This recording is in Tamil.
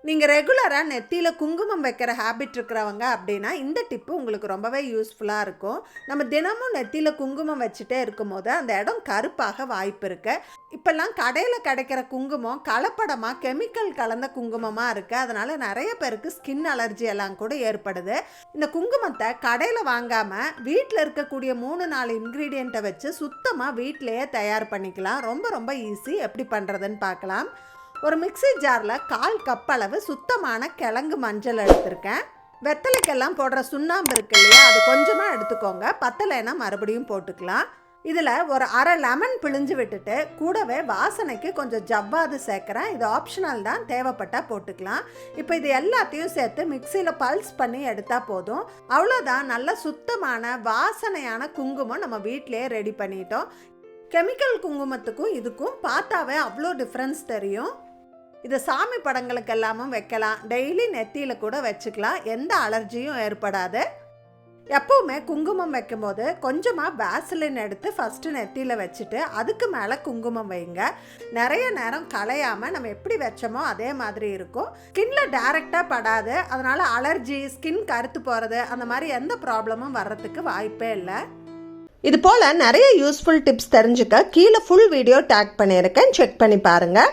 நீங்கள் ரெகுலராக நெத்தியில் குங்குமம் வைக்கிற ஹேபிட் இருக்கிறவங்க அப்படின்னா இந்த டிப்பு உங்களுக்கு ரொம்பவே யூஸ்ஃபுல்லாக இருக்கும். நம்ம தினமும் நெத்தியில் குங்குமம் வச்சுட்டே இருக்கும்போது அந்த இடம் கருப்பாக வாய்ப்பு இருக்குது. இப்போல்லாம் கடையில் கிடைக்கிற குங்குமம் கலப்படமாக கெமிக்கல் கலந்த குங்குமமாக இருக்குது. அதனால் நிறைய பேருக்கு ஸ்கின் அலர்ஜி எல்லாம் கூட ஏற்படுது. இந்த குங்குமத்தை கடையில் வாங்காமல் வீட்டில் இருக்கக்கூடிய 3-4 இன்க்ரீடியண்ட்டை வச்சு சுத்தமாக வீட்டிலையே தயார் பண்ணிக்கலாம். ரொம்ப ரொம்ப ஈஸி. எப்படி பண்ணுறதுன்னு பார்க்கலாம். ஒரு மிக்ஸி ஜாரில் 1/4 கப் அளவு சுத்தமான கிழங்கு மஞ்சள் எடுத்திருக்கேன். வெத்தலைக்கெல்லாம் போடுற சுண்ணாம்பு இருக்கு இல்லையா, அது கொஞ்சமாக எடுத்துக்கோங்க. பத்தலைன்னா மறுபடியும் போட்டுக்கலாம். இதில் ஒரு அரை லெமன் பிழிஞ்சு விட்டுட்டு கூடவே வாசனைக்கு கொஞ்சம் ஜவ்வாது சேர்க்குறேன். இது ஆப்ஷனல் தான், தேவைப்பட்டால் போட்டுக்கலாம். இப்போ இது எல்லாத்தையும் சேர்த்து மிக்சியில் பல்ஸ் பண்ணி எடுத்தால் போதும். அவ்வளோதான், நல்ல சுத்தமான வாசனையான குங்குமம் நம்ம வீட்டிலே ரெடி பண்ணிட்டோம். கெமிக்கல் குங்குமத்துக்கும் இதுக்கும் பார்த்தாவே அவ்வளோ டிஃப்ரென்ஸ் தெரியும். இதை சாமி படங்களுக்கு எல்லாமும் வைக்கலாம், டெய்லி நெத்தியில் கூட வச்சுக்கலாம். எந்த அலர்ஜியும் ஏற்படாது. எப்போவுமே குங்குமம் வைக்கும்போது கொஞ்சமாக வேஸ்லின் எடுத்து ஃபஸ்ட்டு நெத்தியில் வச்சுட்டு அதுக்கு மேலே குங்குமம் வைங்க. நிறைய நேரம் கலையாமல் நம்ம எப்படி வச்சோமோ அதே மாதிரி இருக்கும். ஸ்கின்ல டைரெக்டாக படாது. அதனால் அலர்ஜி, ஸ்கின் கருத்து போகிறது, அந்த மாதிரி எந்த ப்ராப்ளமும் வர்றதுக்கு வாய்ப்பே இல்லை. இது போல் நிறைய யூஸ்ஃபுல் டிப்ஸ் தெரிஞ்சுக்க கீழே ஃபுல் வீடியோ டேக் பண்ணியிருக்கேன், செக் பண்ணி பாருங்கள்.